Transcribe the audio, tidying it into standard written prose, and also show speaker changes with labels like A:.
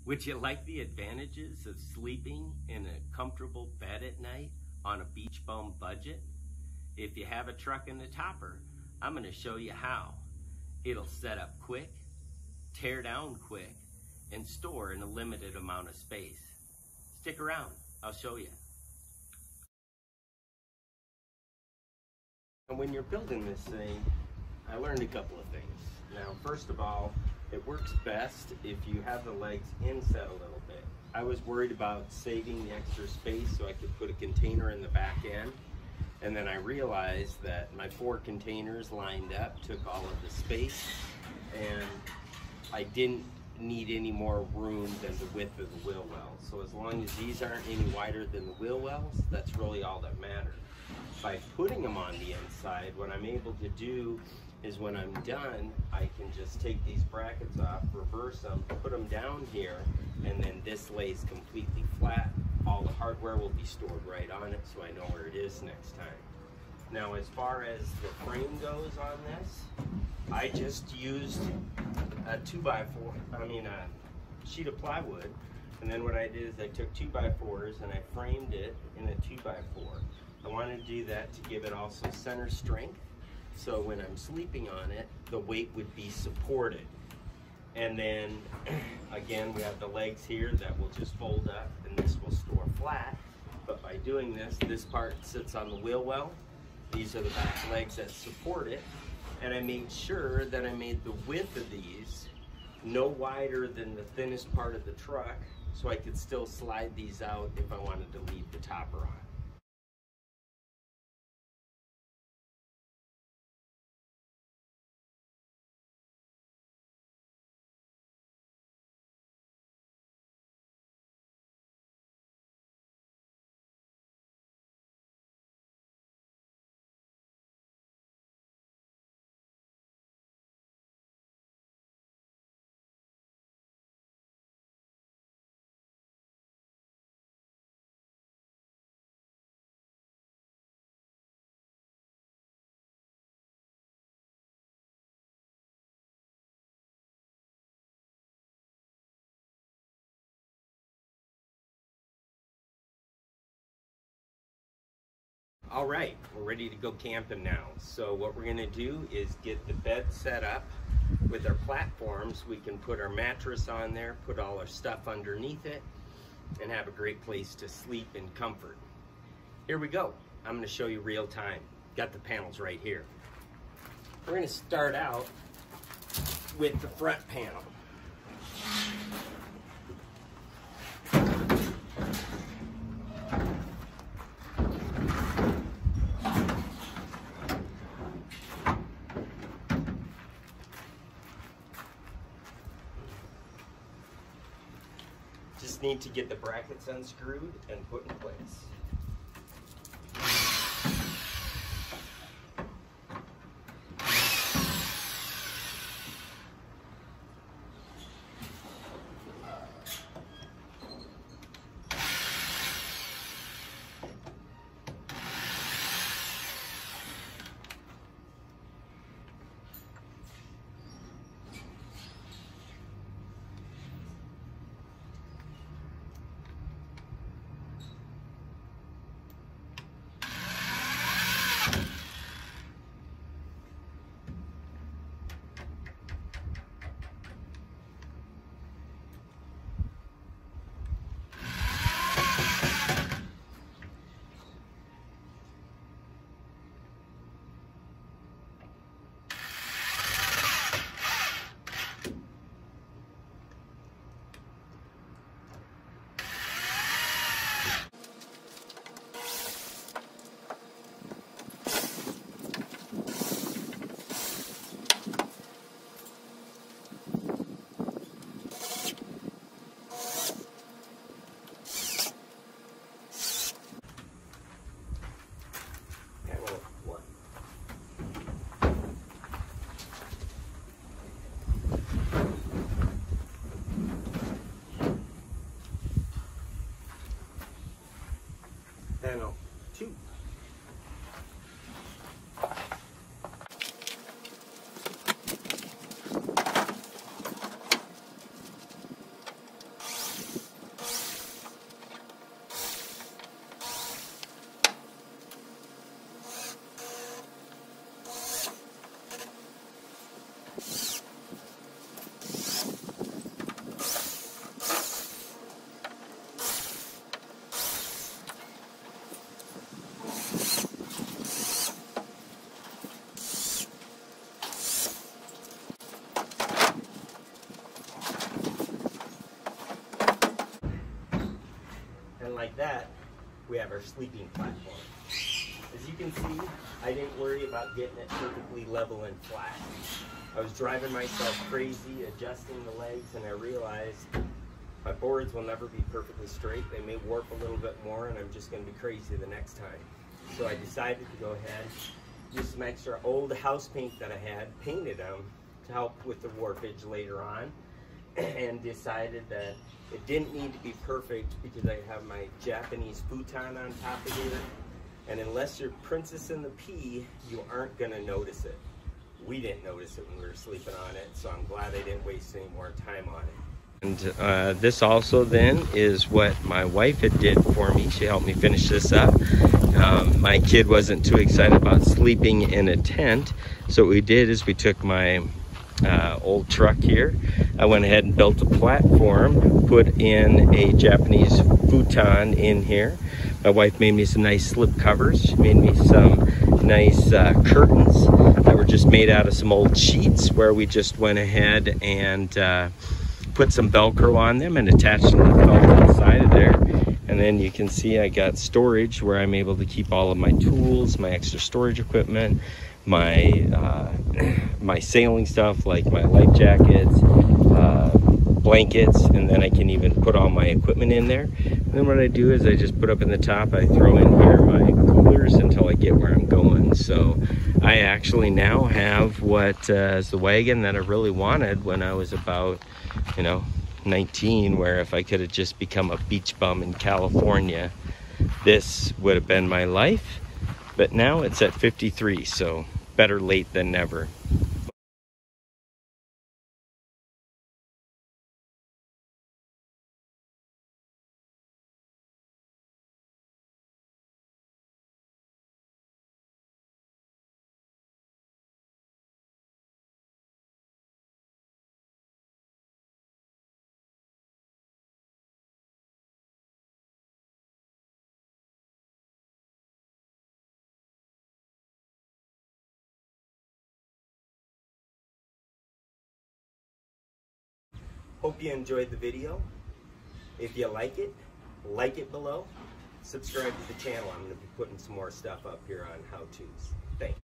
A: Would you like the advantages of sleeping in a comfortable bed at night on a beach bum budget? If you have a truck and a topper, I'm going to show you how. It'll set up quick, tear down quick, and store in a limited amount of space. Stick around, I'll show you. And when you're building this thing, I learned a couple of things. Now, first of all, it works best if you have the legs inset a little bit. I was worried about saving the extra space so I could put a container in the back end. And then I realized that my 4 containers lined up took all of the space, and I didn't need any more room than the width of the wheel well. So as long as these aren't any wider than the wheel wells, that's really all that matters. By putting them on the inside, what I'm able to do is when I'm done, I can just take these brackets off, reverse them, put them down here, and then this lays completely flat. All the hardware will be stored right on it, so I know where it is next time. Now, as far as the frame goes on this, I just used a sheet of plywood, and then what I did is I took 2x4s and I framed it in a 2x4. I wanted to do that to give it also center strength, so when I'm sleeping on it, the weight would be supported. And then, again, we have the legs here that will just fold up, and this will store flat. But by doing this, this part sits on the wheel well. These are the back legs that support it. And I made sure that I made the width of these no wider than the thinnest part of the truck, so I could still slide these out if I wanted to leave the topper on. All right, we're ready to go camping now. So what we're gonna do is get the bed set up with our platforms. We can put our mattress on there, put all our stuff underneath it, and have a great place to sleep in comfort. Here we go. I'm gonna show you real time. Got the panels right here. We're gonna start out with the front panel. Just need to get the brackets unscrewed and put in place. like that, we have our sleeping platform. As you can see, I didn't worry about getting it perfectly level and flat. I was driving myself crazy, adjusting the legs, and I realized my boards will never be perfectly straight. They may warp a little bit more, and I'm just going to be crazy the next time. So I decided to go ahead, use some extra old house paint that I had, painted them to help with the warpage later on, and decided that it didn't need to be perfect because I have my Japanese futon on top of here. And unless you're Princess in the Pea, you aren't gonna notice it. We didn't notice it when we were sleeping on it, so I'm glad I didn't waste any more time on it. And this also then is what my wife had did for me. She helped me finish this up. My kid wasn't too excited about sleeping in a tent, so what we did is we took my old truck here. I went ahead and built a platform, put in a Japanese futon in here. My wife made me some nice slip covers. She made me some nice curtains that were just made out of some old sheets, where we just went ahead and put some Velcro on them and attached them to the felt on the side of there. And then you can see I got storage where I'm able to keep all of my tools, my extra storage equipment, my my sailing stuff like my life jackets, blankets, and then I can even put all my equipment in there. And then what I do is I just put up in the top, I throw in here my coolers until I get where I'm going. So I actually now have what is the wagon that I really wanted when I was about, 19, where if I could have just become a beach bum in California, this would have been my life. But now it's at 53, so better late than never. Hope you enjoyed the video. If you like it below. Subscribe to the channel. I'm going to be putting some more stuff up here on how-tos. Thanks.